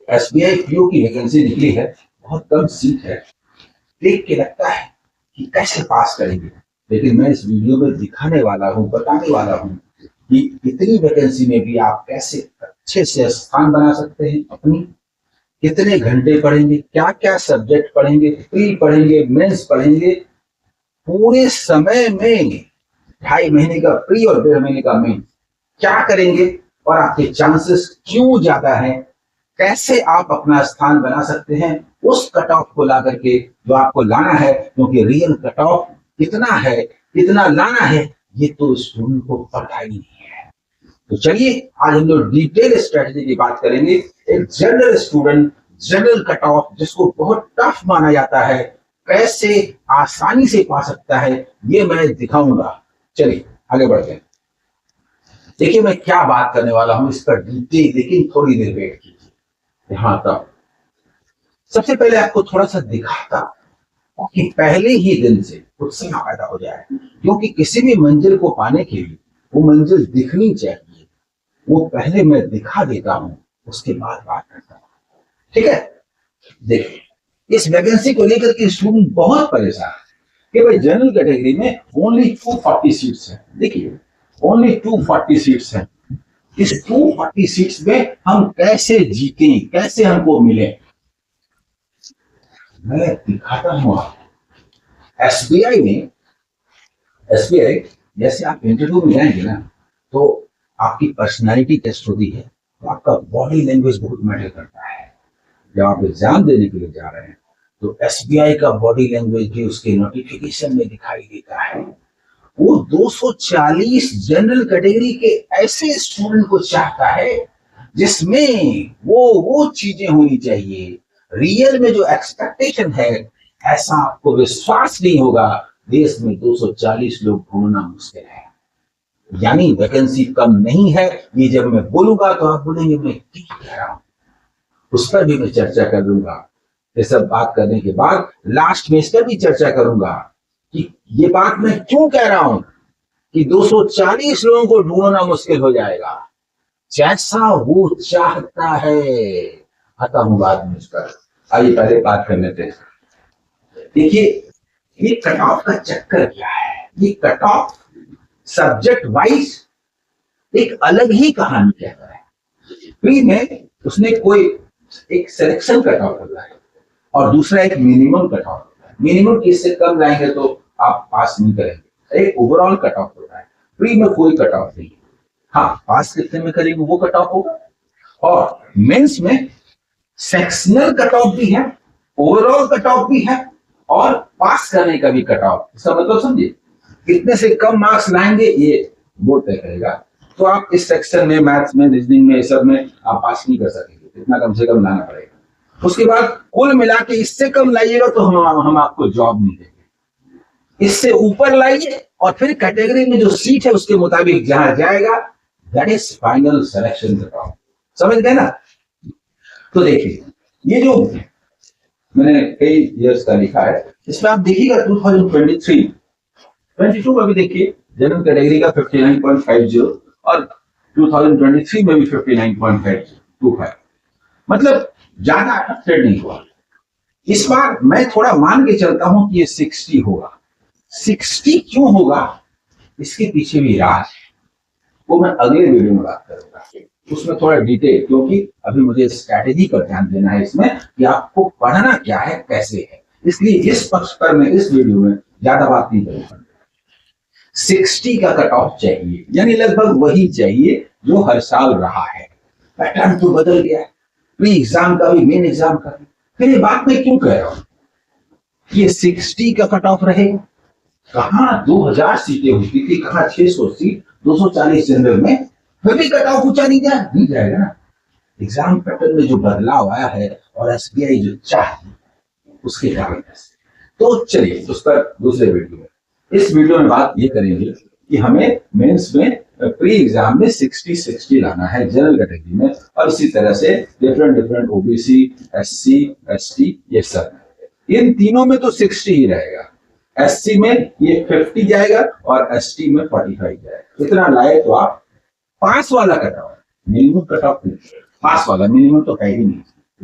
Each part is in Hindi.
एसबीआई पीओ की वैकेंसी निकली है, बहुत कम सीट है। देख के लगता है कि कैसे पास करेंगे, लेकिन मैं इस वीडियो में दिखाने वाला हूँ, बताने वाला हूँ कि इतनी वैकेंसी में भी आप कैसे अच्छे से स्थान बना सकते हैं अपनी। कितने घंटे पढ़ेंगे, क्या क्या सब्जेक्ट पढ़ेंगे, प्री पढ़ेंगे, मेंस पढ़ेंगे, पूरे समय में 2.5 महीने का प्री और 1.5 महीने का मेंस क्या करेंगे, और आपके चांसेस क्यों ज्यादा हैं, कैसे आप अपना स्थान बना सकते हैं उस कट ऑफ को ला करके जो आपको लाना है, क्योंकि रियल कट ऑफ कितना है, कितना लाना है, ये तो स्टूडेंट को पता ही नहीं है। तो चलिए आज हम लोग डिटेल स्ट्रेटजी की बात करेंगे। एक general student, general cut off जिसको बहुत टफ माना जाता है, कैसे आसानी से पा सकता है, ये मैं दिखाऊंगा। चलिए आगे बढ़ते हैं। देखिए मैं क्या बात करने वाला हूं इस पर डिटेल, लेकिन थोड़ी देर वेट कीजिए। यहां तक सबसे पहले आपको थोड़ा सा दिखाता कि पहले ही दिन से उत्साह पैदा हो जाए, क्योंकि किसी भी मंजिल को पाने के लिए वो मंजिल दिखनी चाहिए। वो पहले मैं दिखा देता हूं, उसके बाद बात करता हूं, ठीक है। देखिए इस वैकेंसी को लेकर के स्टूडेंट बहुत परेशान है कि भाई जनरल कैटेगरी में ओनली 240 सीट्स हैं। देखिए ओनली 240 सीट्स हैं। इस 240 सीट्स में हम कैसे जीतें, कैसे हमको मिले, मैं दिखाता हूं आपको। एसबीआई जैसे आप इंटरव्यू में जाएंगे ना, तो आपकी पर्सनालिटी टेस्ट होती है, तो आपका बॉडी लैंग्वेज बहुत मैटर करता है। जब आप एग्जाम देने के लिए जा रहे हैं तो एसबीआई का बॉडी लैंग्वेज भी उसके नोटिफिकेशन में दिखाई देता है। वो 240 जनरल कैटेगरी के ऐसे स्टूडेंट को चाहता है जिसमें वो चीजें होनी चाहिए। रियल में जो एक्सपेक्टेशन है, ऐसा आपको विश्वास नहीं होगा देश में 240 लोग ढूंढना मुश्किल है। यानी वैकेंसी कम नहीं है, ये जब मैं बोलूंगा तो आप बोलेंगे मैं क्या कह रहा हूं, उस पर भी मैं चर्चा कर दूंगा। ये सब बात करने के बाद लास्ट में इस पर भी चर्चा करूंगा कि ये बात मैं क्यों कह रहा हूं कि 240 लोगों को ढूंढना मुश्किल हो जाएगा, जैसा वो चाहता है। आता हूं बाद में इस पर, आइए पहले बात कर लेते हैं। देखिए ये कट ऑफ का चक्कर क्या है। ये कट ऑफ सब्जेक्ट वाइज एक अलग ही कहानी कहता है। प्री में उसने कोई एक सिलेक्शन कट ऑफ होता है और दूसरा एक मिनिमम कट ऑफ होता है। मिनिमम की इससे कम लाएंगे तो आप पास नहीं करेंगे। एक ओवरऑल कट ऑफ होता है, प्री में कोई कट ऑफ नहीं। हाँ, पास कितने में करेंगे वो कट ऑफ होगा। और मेंस में सेक्शनल कट ऑफ भी है, ओवरऑल कट ऑफ भी है, और पास करने का भी कट ऑफ। इसका मतलब समझिए, कितने से कम मार्क्स लाएंगे ये बोर्ड तय करेगा। तो आप इस सेक्शन में, मैथ्स में, रीजनिंग में, सब में आप पास नहीं कर सकेंगे, इतना कम से कम लाना पड़ेगा। उसके बाद कुल मिला के इससे कम लाइएगा तो हम आपको जॉब नहीं देंगे। इससे ऊपर लाइए और फिर कैटेगरी में जो सीट है उसके मुताबिक जहां जाएगा, that is final selection cut off. समझ गए ना। तो देखिए ये जो मैंने कई ईयर्स का लिखा है, इसमें आप देखिएगा 2023 22 में भी देखिए जनरल कैटेगरी का 59.50 और 2023 में भी 59.25, मतलब ज्यादा अफेक्टेड नहीं हुआ। इस बार मैं थोड़ा मान के चलता हूं कि ये 60 होगा। 60 क्यों होगा, इसके पीछे भी राज है, वो मैं अगले वीडियो में बात करूंगा उसमें थोड़ा डिटेल, क्योंकि अभी मुझे स्ट्रैटेजी पर ध्यान देना है इसमें कि आपको पढ़ना क्या है, कैसे है। इसलिए इस पक्ष पर मैं इस वीडियो में ज्यादा बात नहीं करूंगा। 60 का कट ऑफ चाहिए, यानी लगभग वही चाहिए जो हर साल रहा है। पैटर्न तो बदल गया है, प्री एग्जाम का भी, मेन एग्जाम का भी। फिर ये बात मैं क्यों कह रहा हूं, ये 60 का कट ऑफ रहेगा। कहां 2000 सीटें होती थी, कहां 600 सीट, 240 जनरल में, फिर भी कट ऑफ ऊंचा नहीं जाएगा ना। एग्जाम पैटर्न में जो बदलाव आया है और एसबीआई जो चाहती है उसके कारण। तो चलिए उस पर दूसरे वीडियो में, इस वीडियो में बात ये करेंगे कि हमें मेंस में प्री एग्जाम में 60 लाना है जनरल कैटेगरी में, और इसी तरह से डिफरेंट ओबीसी, एससी, एसटी, ये सब इन तीनों में तो 60 ही रहेगा। एससी में ये 50 जाएगा और एसटी में 45 जाएगा। इतना लाए तो आप पास वाला cut off, minimum cut off नहीं, पास वाला, मिनिमम तो है ही नहीं।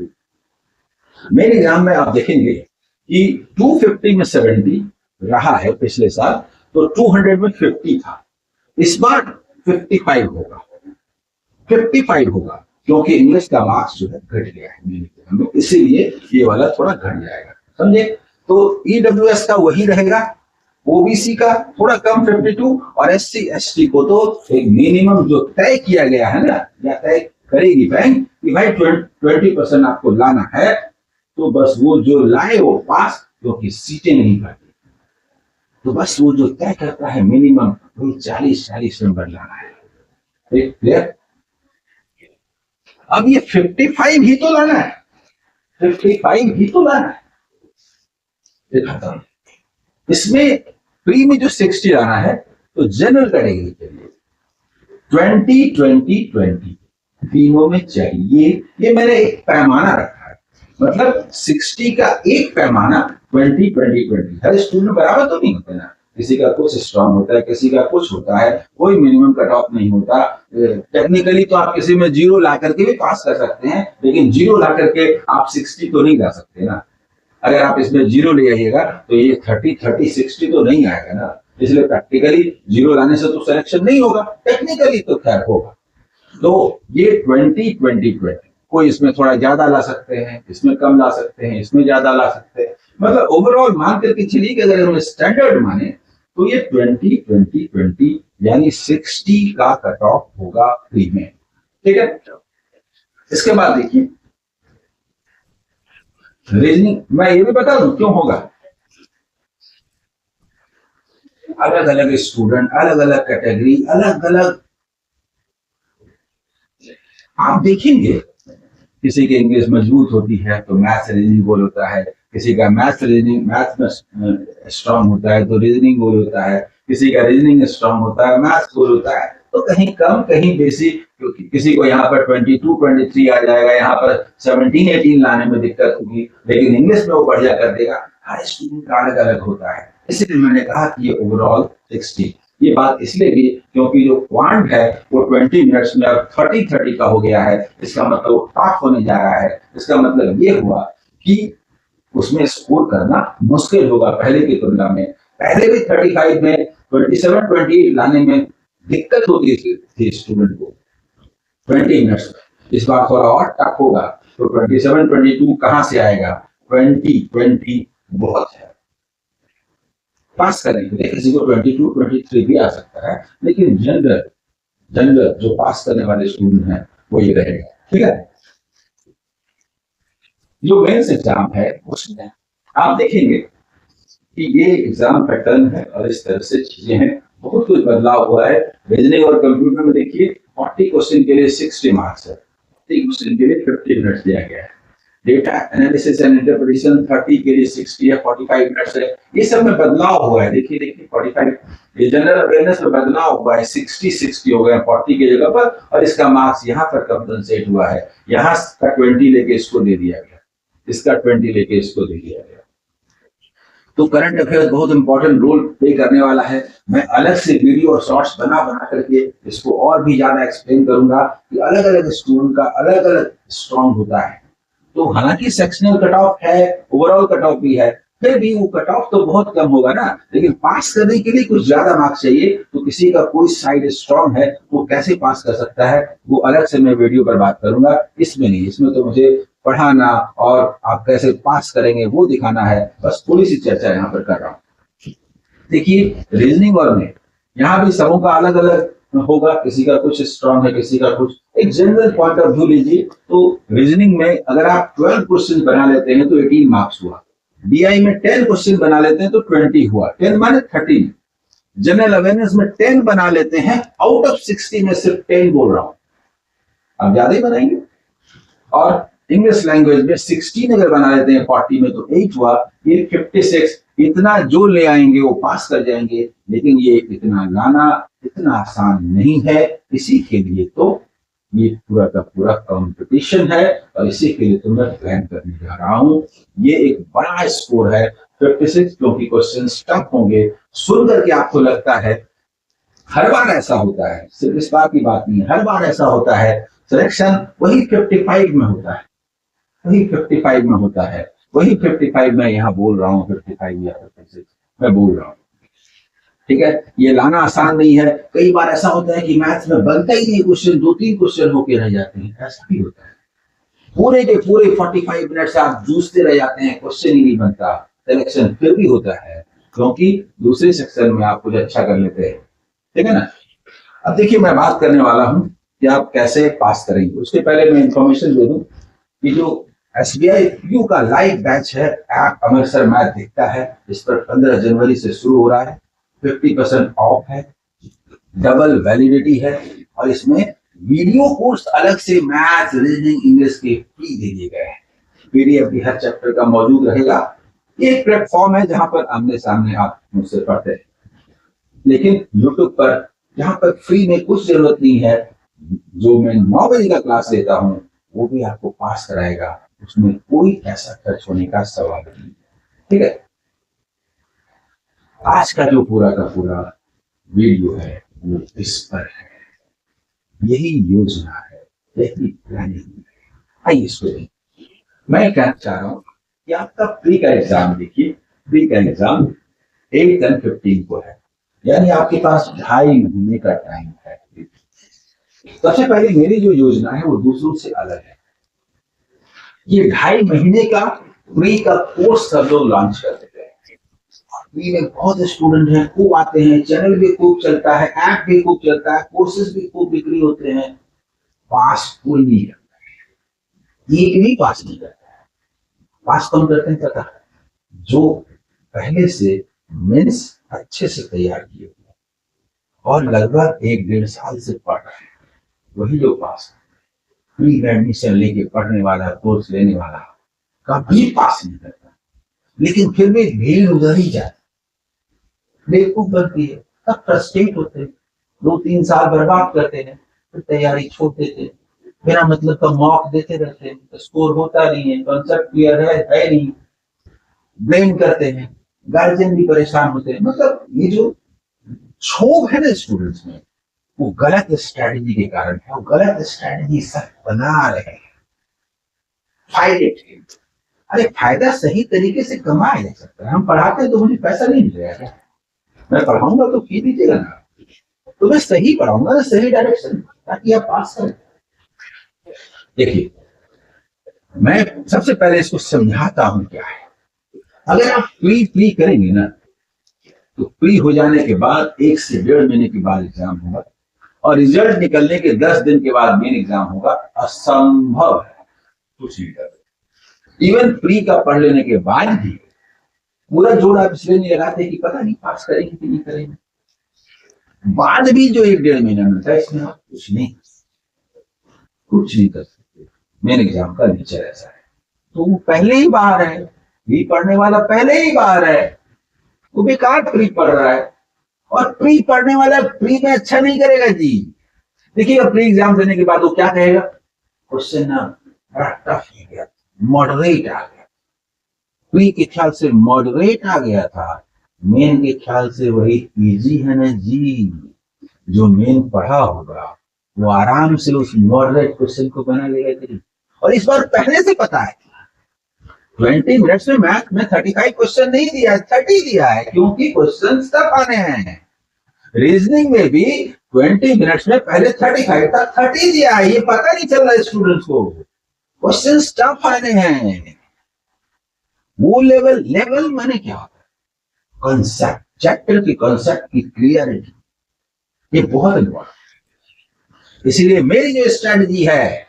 मेरे एग्जाम में आप देखेंगे कि 250 में 70 रहा है पिछले साल, तो 200 में 50 था। इस बार 55 होगा, 55 होगा, क्योंकि इंग्लिश का मार्क्स जो है घट गया है मेरे एग्जाम में, इसीलिए ये वाला थोड़ा घट जाएगा, समझे। तो ईडब्ल्यूएस का वही रहेगा, ओबीसी का थोड़ा कम 52, और एससी एसटी को तो एक मिनिमम जो तय किया गया है ना, या तय करेगी बैंक कि भाई 20% आपको लाना है, तो बस वो जो लाए वो पास, क्योंकि सीटें नहीं भरती, तो बस वो जो तय करता है मिनिमम वही 40 नंबर लाना है। क्लियर? अब ये 55 ही तो लाना है, 55 ही तो लाना है। इसमें प्री में जो 60 लाना है, तो जनरल कैटेगरी के लिए 20-20-20 तीनों में चाहिए। ये मैंने एक पैमाना रखा है, मतलब 60 का एक पैमाना 20-20-20। हर स्टूडेंट बराबर तो नहीं होते ना, किसी का कुछ स्ट्रांग होता है, किसी का कुछ होता है, कोई मिनिमम कट ऑफ नहीं होता। टेक्निकली तो आप किसी में 0 ला करके भी पास कर सकते हैं, लेकिन 0 ला करके आप 60 तो नहीं ला सकते ना। अगर आप इसमें 0 ले आइएगा तो ये 30-30-60 तो नहीं आएगा ना, इसलिए प्रैक्टिकली 0 लाने से तो सिलेक्शन नहीं होगा, टेक्निकली तो खैर होगा। तो ये 20-20-20, कोई इसमें थोड़ा ज्यादा ला सकते हैं, इसमें कम ला सकते हैं, इसमें ज्यादा ला सकते हैं, मतलब ओवरऑल मान करके चलिए कि अगर हम स्टैंडर्ड माने तो ये 20-20-20 यानी 60 का कट ऑफ होगा प्री में, ठीक है। इसके बाद देखिए रीजनिंग, मैं ये भी बता दूं क्यों होगा। अलग अलग स्टूडेंट, अलग अलग कैटेगरी, अलग अलग, आप देखेंगे किसी की इंग्लिश मजबूत होती है तो मैथ्स रीजनिंग गोल होता है, किसी का मैथ्स में स्ट्रांग होता है तो रीजनिंग गोल होता है, किसी का रीजनिंग स्ट्रांग होता है मैथ्स गोल होता है, तो कहीं कम कहीं बेसी, क्योंकि किसी को यहाँ पर 22-23 आ जाएगा, यहाँ पर 17-18 लाने में दिक्कत होगी, लेकिन इंग्लिश में वो बढ़िया कर देगा। हर स्टूडेंट का अलग अलग होता है, इसलिए मैंने कहा कि ये ओवरऑल 60। ये बात इसलिए भी क्योंकि जो क्वांट है वो 20 मिनट्स में अब 30-30 का हो गया है, इसका मतलब टफ होने जा रहा है। इसका मतलब ये हुआ कि उसमें स्कोर करना मुश्किल होगा पहले की तुलना में। पहले भी 35 में 27-28 लाने में दिक्कत होती थी स्टूडेंट को 20 मिनट्स में, इस बार थोड़ा और टफ होगा, तो 27-22 कहां से आएगा, 20-20 बहुत है। पास करने के लिए किसी को 22-23 भी आ सकता है, लेकिन जनरल जो पास करने वाले स्टूडेंट हैं वो ये रहेगा, ठीक है। जो मेंस एग्जाम है उसमें आप देखेंगे कि ये एग्जाम पैटर्न है और इस तरह से चीजें हैं, बहुत कुछ बदलाव हुआ है। रीजनिंग और कंप्यूटर में देखिए 40 क्वेश्चन के लिए 60 मार्क्स है, 30 क्वेश्चन के लिए 50 मिनट्स दिया गया है। डेटा एनालिसिस एंड इंटरप्रिटेशन 30 के लिए 60 या 45 मिनट्स है। ये सब में बदलाव हुआ है, देखिए 45, ये जनरल अवेयरनेस में बदलाव हुआ है, 60 हो गया 40 की जगह पर, और इसका मार्क्स यहाँ पर कंपनसेट हुआ है, यहाँ का 20 लेके इसको दे दिया गया, इसका 20 लेके इसको दे दिया गया। तो करंट अफेयर्स बहुत इंपॉर्टेंट रोल प्ले करने वाला है। मैं अलग से वीडियो और शॉर्ट्स बना करके इसको और भी ज्यादा एक्सप्लेन करूंगा कि अलग अलग स्टूडेंट का अलग अलग स्ट्रॉन्ग होता है। तो हालांकि सेक्शनल कट ऑफ है, ओवरऑल कट ऑफ भी है, फिर भी वो कट ऑफ तो बहुत कम होगा ना, लेकिन पास करने के लिए कुछ ज्यादा मार्क्स चाहिए। तो किसी का कोई साइड स्ट्रॉन्ग है वो कैसे पास कर सकता है, वो अलग से मैं वीडियो पर बात करूंगा, इसमें नहीं। इसमें तो मुझे पढ़ाना और आप कैसे पास करेंगे वो दिखाना है, बस थोड़ी सी चर्चा यहाँ पर कर रहा हूँ। देखिए रीजनिंग और में यहाँ भी सबों का अलग अलग होगा, किसी का कुछ स्ट्रॉन्ग है, किसी का कुछ। एक जनरल पॉइंट ऑफ व्यू लीजिए तो रीजनिंग में अगर आप 12 क्वेश्चन बना लेते हैं तो 18 मार्क्स हुआ, डीआई में 10 क्वेश्चन बना लेते हैं तो 20 हुआ, 10 माने 13। जनरल अवेयरनेस में 10 बना लेते हैं, आउट ऑफ 60 में सिर्फ 10 बोल रहा हूं, आप ज्यादा ही बनाएंगे। और इंग्लिश लैंग्वेज में 16 अगर बना लेते हैं 40 में तो 8 हुआ, ये 56। इतना जो ले आएंगे वो पास कर जाएंगे, लेकिन ये इतना लाना इतना आसान नहीं है। इसी के लिए तो ये पूरा का पूरा कंपटीशन है, और इसी के लिए तो मैं प्लान करने जा रहा हूं। ये एक बड़ा स्कोर है 56, क्योंकि क्वेश्चन टफ होंगे। सुन करके आपको लगता है हर बार ऐसा होता है, सिर्फ इस बार की बात नहीं, हर बार ऐसा होता है, सिलेक्शन वही 55 में होता है, वही 55 में होता है, वही 55 में यहाँ बोल रहा हूँ, 55 या 56 मैं बोल रहा हूँ। ठीक है, ये लाना आसान नहीं है। कई बार ऐसा होता है कि मैथ्स में बनता ही नहीं क्वेश्चन, 2-3 क्वेश्चन होके रह जाते हैं, ऐसा भी होता है। पूरे के पूरे 45 मिनट से आप जूझते रह जाते हैं, क्वेश्चन ही नहीं बनता, सिलेक्शन फिर भी होता है क्योंकि दूसरे सेक्शन में आप कुछ अच्छा कर लेते हैं। ठीक है ना। अब देखिए, मैं बात करने वाला हूं कि आप कैसे पास करेंगे। उसके पहले मैं इंफॉर्मेशन दे दूं कि जो SBI PU का लाइव बैच है, ऐप अमृतसर मैथ दिखता है, इस पर 15 जनवरी से शुरू हो रहा है, 50% ऑफ है, डबल वैलिडिटी है, और इसमें वीडियो कोर्स अलग से मैथ, रीजनिंग, इंग्लिश के फ्री दे दिए गए हैं। PDF भी हर चैप्टर का मौजूद रहेगा। एक प्लेटफॉर्म है जहां पर आमने सामने आप मुझसे पढ़ते हैं, लेकिन YouTube पर जहां पर फ्री में कुछ जरूरत नहीं है, जो मैं 9 बजे का क्लास लेता हूं वो भी आपको पास कराएगा, उसमें कोई पैसा खर्च होने का सवाल नहीं। ठीक है। आज का जो पूरा का पूरा वीडियो है वो इस पर है, यही योजना है, यही प्लानिंग है। आइए स्टूडेंट, मैं कहना चाह रहा हूं कि आपका प्री का एग्जाम देखिए, प्री का एग्जाम 8-10-15 को है, यानी आपके पास 2.5 महीने का टाइम है। सबसे पहले मेरी जो योजना है वो दूसरों से अलग है। ये 2.5 महीने का प्री का कोर्स सब लोग लॉन्च कर देते हैं। प्री में बहुत स्टूडेंट हैं, खूब आते हैं, चैनल भी खूब चलता है, ऐप भी खूब चलता है, कोर्सेज भी खूब बिक्री होते हैं, पास कोई नहीं करता है, एक भी पास नहीं करता है। पास कौन करते हैं पता है? जो पहले से मेंस अच्छे से तैयार किए हुए और लगभग 1-1.5 साल से पढ़ रहे हैं, वही लोग पास। प्री में एडमिशन लेके पढ़ने वाला, कोर्स लेने वाला कभी पास नहीं करता, लेकिन फिर भी भीड़ उधर ही जाती, बेवकूफ बनती है, तब फ्रस्ट्रेट होते हैं, 2-3 साल बर्बाद करते हैं, फिर तैयारी छोड़ देते हैं, बिना मतलब का मॉक देते रहते हैं, स्कोर होता नहीं है, कॉन्सेप्ट क्लियर है नहीं, ब्लेम करते हैं, गार्जियन भी परेशान होते हैं। मतलब ये जो क्षोभ है ना स्टूडेंट्स में, वो गलत स्ट्रेटजी के कारण है, वो गलत स्ट्रेटजी सब बना रहे हैं। फायदे, अरे फायदा सही तरीके से कमाया जा सकता है। हम पढ़ाते हैं तो मुझे पैसा नहीं मिलेगा क्या? मैं पढ़ाऊंगा तो फी दीजिएगा ना, तो मैं सही पढ़ाऊंगा ना, सही डायरेक्शन, ताकि आप पास करें। देखिए, मैं सबसे पहले इसको समझाता हूं क्या है। अगर आप प्री करेंगे ना, तो प्री हो जाने के बाद 1 से 1.5 महीने के बाद एग्जाम होगा, और रिजल्ट निकलने के 10 दिन के बाद मेन एग्जाम होगा। असंभव है कुछ नहीं कर। इवन प्री का पढ़ लेने के बाद भी पूरा जोड़ आप इसलिए नहीं लगाते कि पता नहीं पास करेंगे कि नहीं करेंगे। बाद भी जो 1-1.5 महीना मिलता है, इसमें आप कुछ नहीं कर सकते। मेन एग्जाम का नेचर ऐसा है। तो वो पहले ही बाहर है, प्री पढ़ने वाला पहले ही बाहर है, वो बेकार प्री पढ़ रहा है, और प्री पढ़ने वाला प्री में अच्छा नहीं करेगा जी। देखिए, प्री एग्जाम देने के बाद वो क्या कहेगा, क्वेश्चन ना बड़ा टफ हो गया, मॉडरेट आ गया। प्री के ख्याल से मॉडरेट आ गया था, मेन के ख्याल से वही इजी है ना जी। जो मेन पढ़ा होगा वो आराम से उस मॉडरेट क्वेश्चन को बना लेगा जी। और इस बार पहले से पता है 20 मिनट्स में मैथ में 35 क्वेश्चन नहीं दिया है, 30 दिया है, क्योंकि क्वेश्चन टफ आने हैं। रीजनिंग में भी 20 मिनट्स में पहले 35 तक 30 दिया है, ये पता नहीं चल रहा है स्टूडेंट्स को, क्वेश्चन टफ आने हैं। वो लेवल माने क्या होता है? कॉन्सेप्ट, चैप्टर की कॉन्सेप्ट की क्लियरिटी, ये बहुत इंपॉर्टेंट। इसीलिए मेरी जो स्ट्रेटजी है,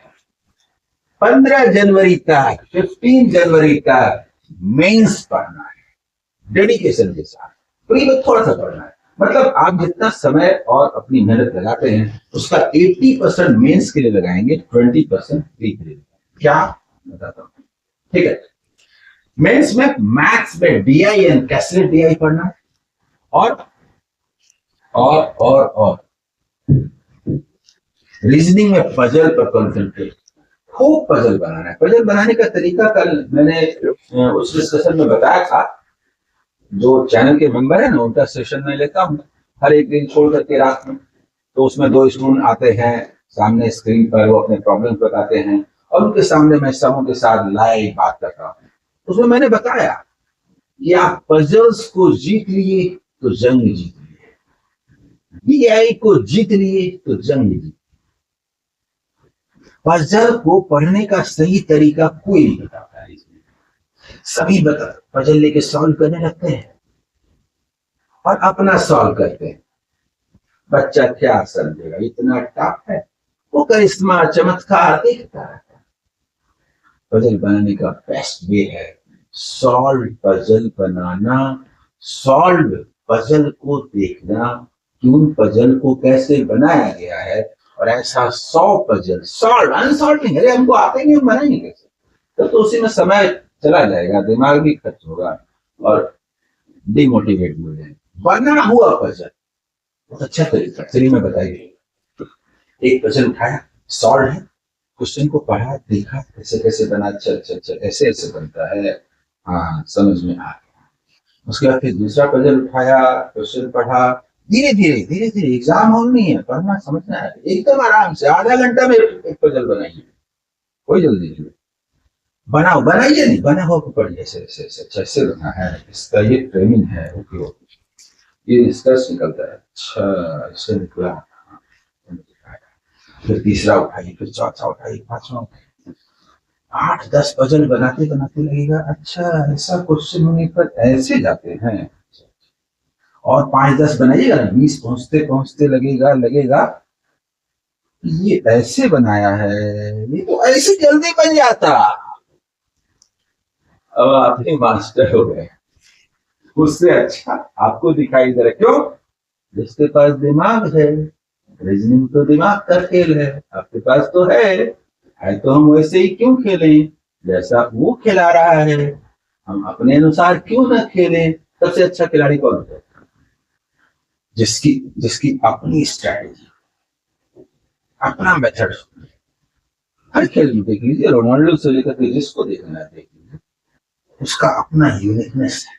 15 जनवरी तक, 15 जनवरी तक मेंस पढ़ना है डेडिकेशन के साथ। प्री में थोड़ा सा पढ़ना है, मतलब आप जितना समय और अपनी मेहनत लगाते हैं उसका 80% मेंस के लिए लगाएंगे, 20% प्री के लिए। क्या बताता हूं, ठीक है। मेंस में मैथ्स में डीआई एंड कैसे डीआई पढ़ना है, और रीजनिंग में पजल पर कंसंट्रेट, खूब पजल बनाना है। पजल बनाने का तरीका कल मैंने उस डिस्कशन में बताया था। जो चैनल के मेंबर है ना, उनका सेशन में लेता हूँ हर एक दिन छोड़ करके रात में। तो उसमें 2 स्टूडेंट आते हैं सामने स्क्रीन पर, वो अपने प्रॉब्लम बताते हैं, और उनके सामने मैं समूह के साथ लाइव बात कर रहा हूँ। उसमें मैंने बताया कि आप पजल्स को जीत लिए तो जंग जीत लिए, बीआई को जीत लिए तो जंग जीत। पजल को पढ़ने का सही तरीका कोई नहीं बताता है इसमें। सभी पजल लेके सॉल्व करने लगते हैं और अपना सॉल्व करते हैं। बच्चा क्या समझेगा, इतना टफ है। वो करिश्मा चमत्कार देखता है। पजल बनाने का बेस्ट वे है सॉल्व पजल बनाना, सॉल्व पजल को देखना कि उन पजल को कैसे बनाया गया है, और ऐसा 100 पजल सॉल्व अनसॉल्विंग, अरे हमको आते नहीं, हम बनाएंगे कैसे? तो उसी में समय चला जाएगा, दिमाग भी खर्च होगा और डिमोटिवेट हो जाएगा। बना हुआ पजल बहुत अच्छा तरीका, चलिए मैं बताइए। एक पजल उठाया, सॉल्व है, क्वेश्चन को पढ़ा, देखा कैसे कैसे बना, अच्छा अच्छा अच्छा ऐसे ऐसे बनता है, हाँ समझ में आ गया। उसके बाद फिर दूसरा पजल उठाया, क्वेश्चन पढ़ा, धीरे धीरे धीरे धीरे, एग्जाम हॉल नहीं है, पढ़ना समझना है, एकदम आराम से आधा घंटा में एक पजल बनाइए, कोई जल्दी नहीं। बनाओ, बनाइए नहीं, बना हो तो पढ़िए, ऐसे ऐसे ऐसे ऐसे बना है, इसका ये ट्रेनिंग है, ओके ओके, ये निष्कर्ष निकलता है, अच्छा इससे निकला। फिर तीसरा उठाइए, फिर चौथा उठाइए, पांचवा उठाइए, 8-10 पजल बनाते बनाते लगेगा अच्छा ऐसा क्वेश्चन होने पर ऐसे जाते हैं, और 5-10 बनाइएगा ना, 20 पहुंचते पहुंचते लगेगा ये ऐसे बनाया है, ये तो ऐसे जल्दी बन जाता। अब आप ही मास्टर हो गए। उससे अच्छा आपको दिखाई दे रहा, क्यों? जिसके पास दिमाग है, रीजनिंग तो दिमाग का खेल है, आपके पास तो है तो हम वैसे ही क्यों खेलें जैसा वो खिला रहा है, हम अपने अनुसार क्यों ना खेलें? सबसे अच्छा खिलाड़ी कौन होता है? जिसकी जिसकी अपनी स्ट्रैटेजी, अपना मेथड। हर खेल में देख लीजिए, रोनाल्डो से लेकर के जिसको देखना देख लीजिए, उसका अपना यूनिकनेस है।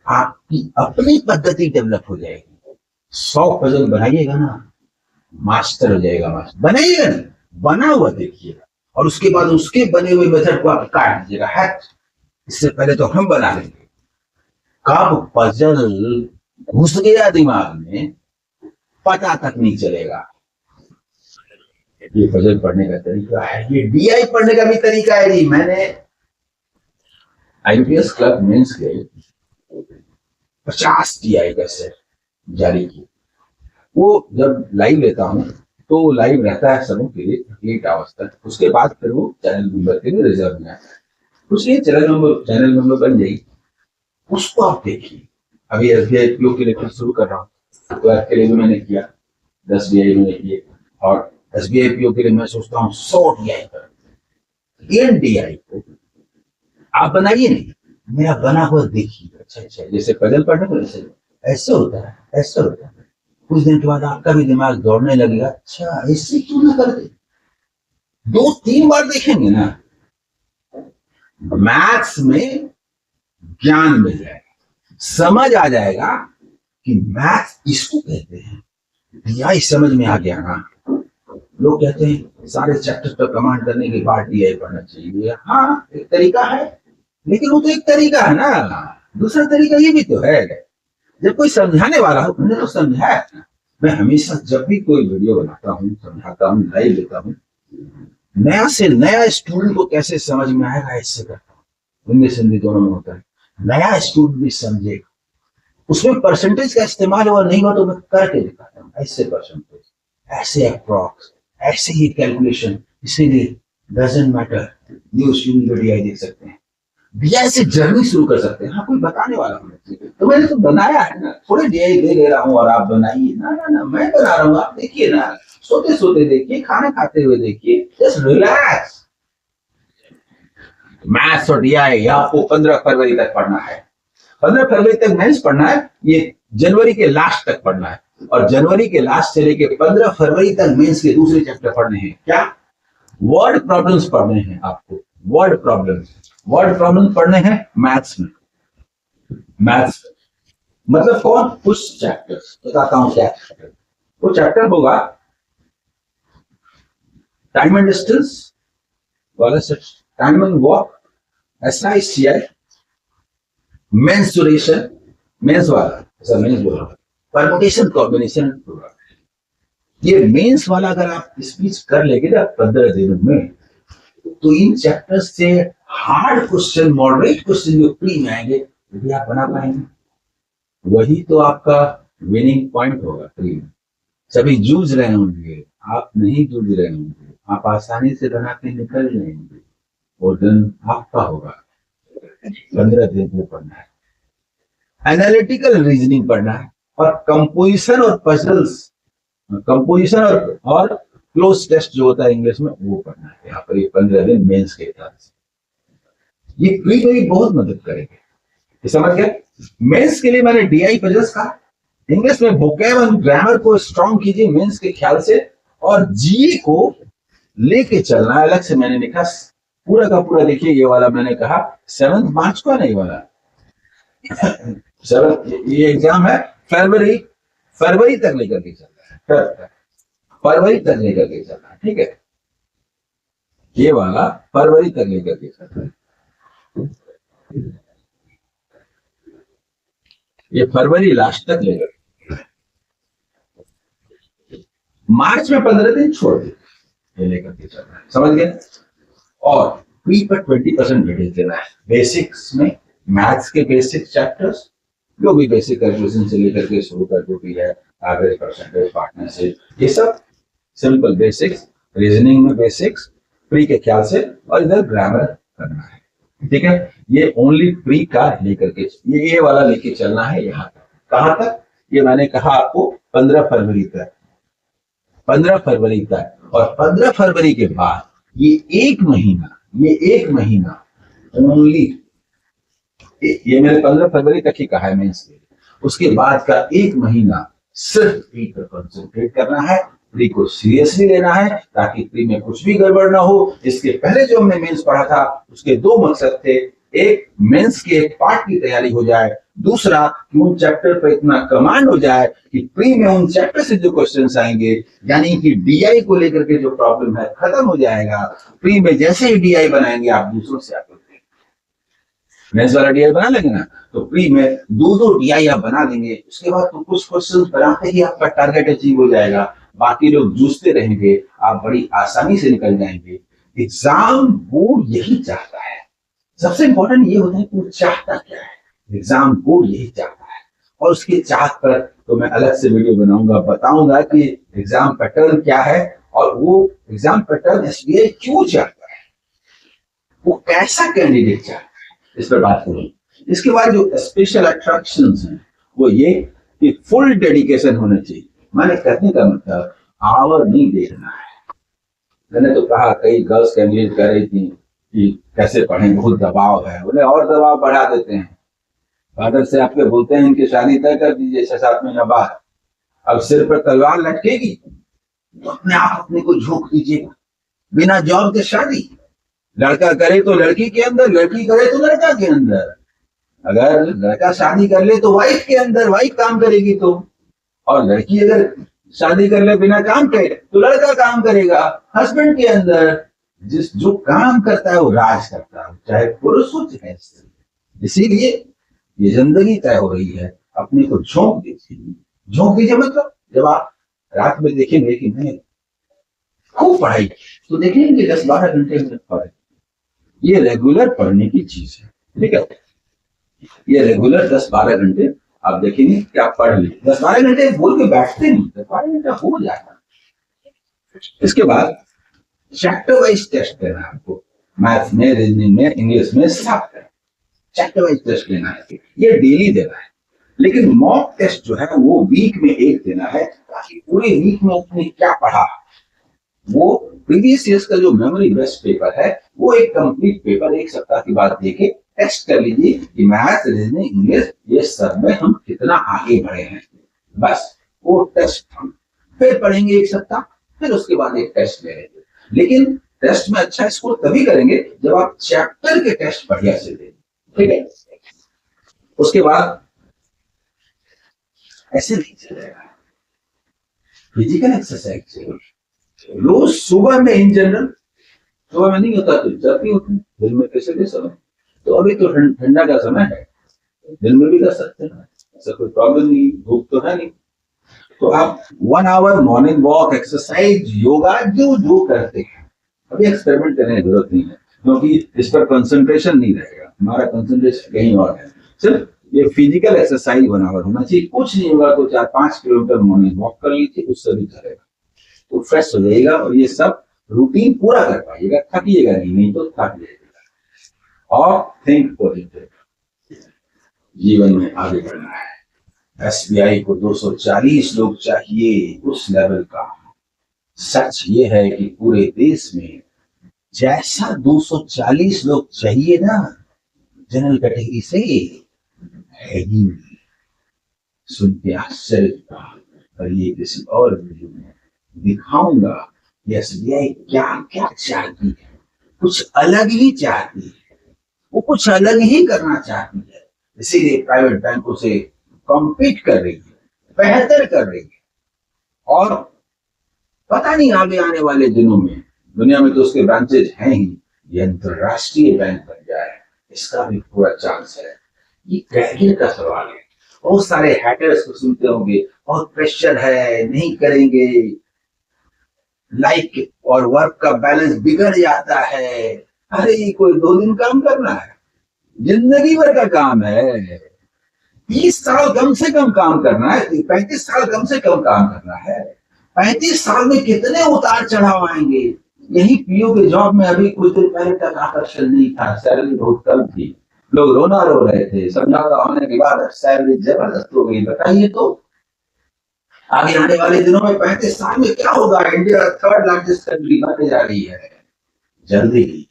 आपकी अपनी पद्धति डेवलप हो जाएगी। 100 पजल बनाइएगा ना, मास्टर हो जाएगा। मास्टर बनाइएगा नहीं, बना हुआ देखिएगा, और उसके बाद उसके बने हुए मेथड को आप काट दीजिएगा, है इससे पहले तो हम बना लेंगे। कब पजल घुस गया दिमाग में पता तक नहीं चलेगा। ये पजल पढ़ने का तरीका है, ये डीआई पढ़ने का भी तरीका है जी। मैंने आईपीएस क्लब मेंस के 50 डीआई का सेट जारी की। वो जब लाइव लेता हूँ तो लाइव रहता है समूह के लिए 8 आवर्स तक, उसके बाद फिर वो चैनल मेंबर के लिए रिजर्व में आता है। कुछ नहीं, चैनल मेंबर बन जाएगी, उसको आप देखिए। अभी एसबीआई के लिए फिर शुरू कर रहा हूँ, तो आपके लिए भी मैंने किया, 10 डीआई मैंने किए, और एसबीआई के लिए मैं सोचता हूँ 100 डीआई पर। 1 डीआई को आप बनाइए नहीं, मेरा बना हुआ देखिए, अच्छा अच्छा, जैसे पजल पढ़ने को ऐसे ऐसे होता है, ऐसे होता है। कुछ दिन के बाद आपका भी दिमाग दौड़ने लगेगा, अच्छा ऐसे क्यों ना करते। 2-3 बार देखेंगे ना, मैथ्स में ज्ञान मिल जाएगा, समझ आ जाएगा कि मैथ्स इसको कहते हैं, डीआई समझ में आ गया ना। लोग कहते हैं सारे चैप्टर पर कमांड करने के बाद डीआई पढ़ना चाहिए, हाँ एक तरीका है, लेकिन वो तो एक तरीका है ना, दूसरा तरीका ये भी तो है, जब कोई समझाने वाला हो मैंने तो समझाया। मैं हमेशा जब भी कोई वीडियो बनाता हूँ, समझाता हूँ, लाइव लेता हूँ, नया से नया स्टूडेंट को कैसे समझ में आएगा इससे करता हूँ। इंग्लिश हिंदी दोनों में होता है, नया स्टूडेंट भी समझेगा, उसमें परसेंटेज का इस्तेमाल हुआ नहीं हुआ तो मैं करके दिखाता हूँ, ऐसे परसेंटेज, ऐसे अप्रॉक्स, ऐसे ही कैलकुलेशन। इसीलिए डजंट मैटर, न्यू स्टूडेंट को डीआई देख सकते हैं, डीआई से जर्नी शुरू कर सकते हैं। हाँ कोई बताने वाला होना चाहिए, तो मैंने तो बनाया है ना, थोड़े डीआई ले रहा हूँ और आप बनाइए ना, ना ना मैं बना रहा हूँ, आप देखिए ना, सोते सोते देखिए, खाना खाते हुए देखिए, जस्ट रिलैक्स। मैथ्स और डीआई आपको 15 फरवरी तक पढ़ना है, 15 फरवरी तक मेंस पढ़ना है, ये जनवरी के लास्ट तक पढ़ना है, और जनवरी के लास्ट से लेके 15 फरवरी तक मेंस के दूसरे चैप्टर पढ़ने हैं। क्या? वर्ड प्रॉब्लम्स पढ़ने हैं आपको, वर्ड प्रॉब्लम्स पढ़ने हैं मैथ्स में। मैथ्स मतलब कौन? कुछ चैप्टर्स बताता हूं क्या चैप्टर। वो चैप्टर होगा time and distance, time and walk, SICI, mensuration, मेंस वाला, ऐसा मेंस बोला, परमुटेशन, कॉम्बिनेशन, ये मेंस वाला अगर आप स्पीच कर लेंगे ना 15 दिनों में, तो इन चैप्टर्स से हार्ड क्वेश्चन, मॉडरेट क्वेश्चन जो प्री में आएंगे, यदि आप बना पाएंगे, वही तो आपका विनिंग पॉइंट होगा प्री में। सभी जूझ रहे होंगे, आप नहीं जूझ रहे होंगे, आप आसानी से बना के निकल जाएंगे, और दिन आपका होगा। 15 दिन में पढ़ना है, एनालिटिकल रीजनिंग पढ़ना है, और कंपोजिशन और पजल्स, कंपोजिशन और क्लोज टेस्ट जो होता है इंग्लिश में, वो पढ़ना है यहाँ पर। ये 15 दिन मेंस के हिसाब से ये प्री में भी बहुत मदद करेंगे, ये समझ गए। मेंस के लिए मैंने DI पजल्स कहा, इंग्लिश में वोकैब और ग्रामर को स्ट्रॉन्ग कीजिए मेंस के ख्याल से, और GE को लेके चलना है। अलग से मैंने लिखा पूरा का पूरा, देखिए ये वाला मैंने कहा 7 मार्च को, नहीं वाला 7, ये एग्जाम है फरवरी तक लेकर के चल रहा है, फरवरी तक लेकर के चल रहा है, ठीक है। ये वाला फरवरी तक लेकर के चल रहा है, ये फरवरी लास्ट तक लेकर, मार्च में 15 दिन छोड़ दे, ये लेकर के चल रहा है, समझ गए। और प्री पर 20% वेटेज देना है। बेसिक्स में मैथ्स के बेसिक चैप्टर्स, जो भी बेसिक कैलकुलेशन से लेकर के शुरू कर, जो भी है एवरेज, परसेंटेज, पार्टनरशिप, ये सब सिंपल बेसिक्स, रीजनिंग में बेसिक्स प्री के ख्याल से, और इधर ग्रामर करना है, ठीक है। ये ओनली प्री का लेकर के, ये वाला लेके चलना है यहाँ तक। कहां तक? ये मैंने कहा आपको 15 फरवरी तक, 15 फरवरी तक। और 15 फरवरी के बाद ये एक महीना ओनली, ये मैंने 15 फरवरी तक ही कहा है मेंस के, उसके बाद का एक महीना सिर्फ प्री पर कंसंट्रेट करना है, प्री को सीरियसली लेना है, ताकि प्री में कुछ भी गड़बड़ ना हो। इसके पहले जो हमने मेंस पढ़ा था, उसके 2 मकसद थे, एक मेंस के एक पार्ट की तैयारी हो जाए, दूसरा कि उन चैप्टर पर इतना कमांड हो जाए कि प्री में उन चैप्टर से जो क्वेश्चंस आएंगे, यानी कि DI को लेकर के जो प्रॉब्लम है खत्म हो जाएगा। प्री में जैसे ही DI बनाएंगे आप दूसरों से आकर मेंस वाला DI बना लेंगे ना, तो प्री में 2 DI आप बना लेंगे, उसके बाद तो कुछ क्वेश्चंस बनाते ही आपका टारगेट अचीव हो जाएगा। बाकी लोग जूझते रहेंगे, आप बड़ी आसानी से निकल जाएंगे। एग्जाम बोर्ड यही चाहता है, सबसे इंपॉर्टेंट ये होता है कि वो चाहता क्या है। एग्जाम बोर्ड यही चाहता है, और उसकी चाहत पर तो मैं अलग से वीडियो बनाऊंगा, बताऊंगा कि एग्जाम पैटर्न क्या है, और वो एग्जाम पैटर्न SBI क्यों चाहता है, वो कैसा कैंडिडेट चाहता है, इस पर बात करूंगा। इसके बाद जो स्पेशल अट्रैक्शंस हैं, वो ये कि फुल डेडिकेशन होना चाहिए। मैंने कहने का मतलब आवर नहीं देखना है। मैंने तो कहा, कई गर्ल्स कैंडिडेट कह रही थी कि कैसे पढ़ें, बहुत दबाव है, बोले और दबाव बढ़ा देते हैं। फादर से आपके बोलते हैं इनकी शादी तय कर दीजिए 6-7 महीना बाद, अब सिर पर तलवार लटकेगी तो अपने आप अपने को झोंक दीजिएगा, बिना जॉब के शादी। लड़का करे तो लड़की के अंदर, लड़की करे तो लड़का के अंदर। अगर लड़का शादी कर ले तो वाइफ के अंदर, वाइफ काम करेगी तो, और लड़की अगर शादी कर ले बिना काम के तो लड़का काम करेगा हस्बैंड के अंदर। जो काम करता है वो राज करता है, चाहे पुरुष हो चाहे स्त्री। इसीलिए ये जिंदगी तय हो रही है, अपने को झोंक दीजिए। झोंक दीजिए मतलब जब आप रात में देखेंगे कि नहीं खूब पढ़ाई, तो देखेंगे कि 10-12 घंटे में पढ़े, ये रेगुलर पढ़ने की चीज है, ठीक है। ये रेगुलर 10-12 घंटे आप देखेंगे कि आप पढ़ लें। 10-12 घंटे बोल के बैठते नहीं, 10-12 घंटा हो जाता। इसके बाद चैप्टर वाइज टेस्ट देना है आपको, मैथ में, रीजनिंग में, इंग्लिश में, सब चैप्टर वाइज टेस्ट लेना है। ये डेली देना है, लेकिन मॉक टेस्ट जो है वो वीक में एक देना है, ताकि पूरे वीक में आपने क्या पढ़ा, वो प्रीवियस ईयर्स का जो मेमोरी बेस्ड पेपर है, वो एक कंप्लीट पेपर एक सप्ताह के बाद देके टेस्ट कर लीजिए कि मैथ, रीजनिंग, इंग्लिश, ये सब में हम कितना आगे बढ़े हैं। बस वो टेस्ट हम फिर पढ़ेंगे एक सप्ताह, फिर उसके बाद एक टेस्ट ले लेंगे। लेकिन टेस्ट में अच्छा स्कोर तभी करेंगे जब आप चैप्टर के टेस्ट बढ़िया से देंगे, ठीक है। उसके बाद ऐसे नहीं चलेगा, फिजिकल एक्सरसाइज रोज सुबह में इन जनरल सुबह में नहीं होता तो जब भी होता है, दिन में कैसे दे समय। तो अभी तो ठंडा का समय है, दिन में भी कर सकते हैं, ऐसा कोई प्रॉब्लम नहीं, धूप तो है नहीं। तो आप 1 hour morning walk, exercise, yoga जो जो करते हैं, अभी एक्सपेरिमेंट करने की जरूरत नहीं है, क्योंकि इस पर कंसंट्रेशन नहीं रहेगा, हमारा कंसंट्रेशन कहीं और है। सिर्फ ये फिजिकल एक्सरसाइज 1 आवर होना चाहिए, कुछ नहीं होगा तो 4-5 किलोमीटर मॉर्निंग वॉक कर लीजिए, उससे भी चलेगा, तो फ्रेश हो जाएगा और ये सब रूटीन पूरा कर पाइएगा, थकिएगा नहीं तो थक जाएगा। और थिंक पॉजिटिव, जीवन में आगे बढ़ना है। एसबीआई को 240 लोग चाहिए, उस लेवल का। सच ये है कि पूरे देश में जैसा 240 लोग चाहिए ना जनरल कैटेगरी से, है ही नहीं। सुन के आश्चर्य का, और ये किसी और वीडियो में दिखाऊंगा कि एसबीआई क्या क्या चाहती है, कुछ अलग ही चाहती है, वो कुछ अलग ही करना चाहती है, इसीलिए प्राइवेट बैंकों से कॉम्पीट कर रही है, बेहतर कर रही है। और पता नहीं आगे आने वाले दिनों में, दुनिया में तो उसके ब्रांचेज हैं ही, ये अंतरराष्ट्रीय बैंक बन जाए, इसका भी पूरा चांस है। ये कैरियर का सवाल है। बहुत सारे हैकर्स को सुनते होंगे, बहुत प्रेशर है, नहीं करेंगे, लाइफ और वर्क का बैलेंस बिगड़ जाता है। अरे कोई 2 दिन काम करना है, जिंदगी भर का काम है। 30 साल कम से कम काम करना है, 35 साल कम से कम काम करना है। 35 साल में कितने उतार चढ़ाव आएंगे। यही पीओ के जॉब में अभी कुछ दिन पहले तक आकर्षण नहीं था, सैलरी बहुत कम थी, लोग रोना रो रहे थे, समझौता होने के बाद सैलरी जबरदस्त हो गई। बताइए तो आगे आने वाले दिनों में 35 साल में क्या होगा। इंडिया 3rd लार्जेस्ट कंट्री बनने जा रही है जल्दी ही।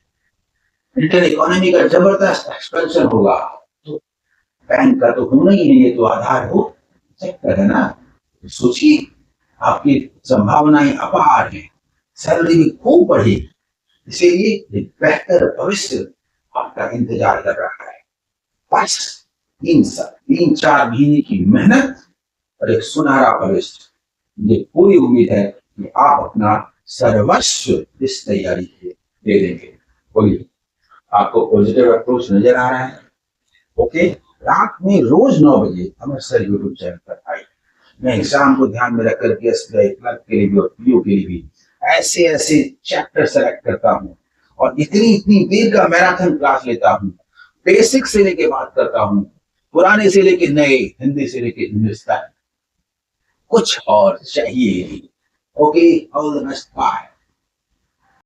इंडियन इकोनॉमी का जबरदस्त एक्सपेंशन होगा, तो बैंक का तो होना ही है, ये तो आधार हो सेक्टर है ना। तो सोचिए, आपकी संभावनाएं अपार हैं, सैलरी भी खूब बढ़ेगी, इसीलिए एक बेहतर भविष्य आपका इंतजार कर रहा है। बस 3-4 महीने की मेहनत और एक सुनहरा भविष्य, मुझे पूरी उम्मीद है कि आप अपना सर्वस्व इस तैयारी के दे देंगे। बोलिए, आपको पॉजिटिव अप्रोच नजर आ रहा है? ओके, रात में रोज 9 बजे हमारे सर यूट्यूब चैनल पर आइए। मैं एग्जाम को ध्यान में रखकर के एसबीआई क्लर्क के लिए भी और पीओ के लिए भी ऐसे ऐसे चैप्टर सेलेक्ट करता हूँ, और इतनी इतनी देर का मैराथन क्लास लेता हूँ, बेसिक से लेके बात करता हूँ, पुराने से लेके नए, हिंदी से लेके इंग्लिश तक, कुछ और चाहिए नहीं। Okay, all the best, bye.